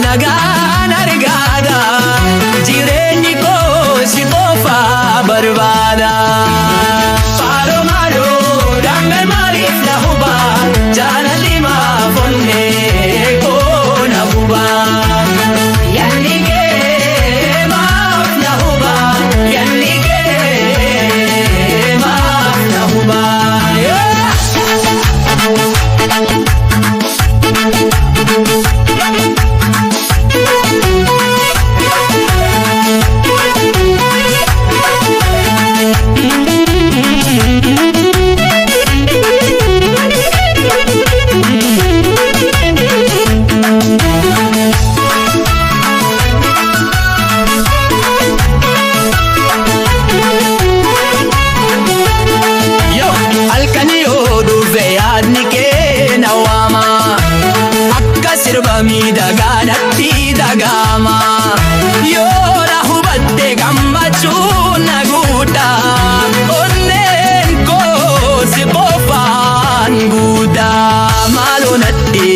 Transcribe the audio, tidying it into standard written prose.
nagaan argaada jireenyi koo si qofa barbaada. Maaloo maaloo dambe maaliif na huba jaalalli maaf onnee koo na huba. Yanni kee maaf na huba yanni kee maaf na huba. Miidhaganatti dhagama yoo na hubatte gammachuun na guuta onneen koo si qofaan guuta maaloo natti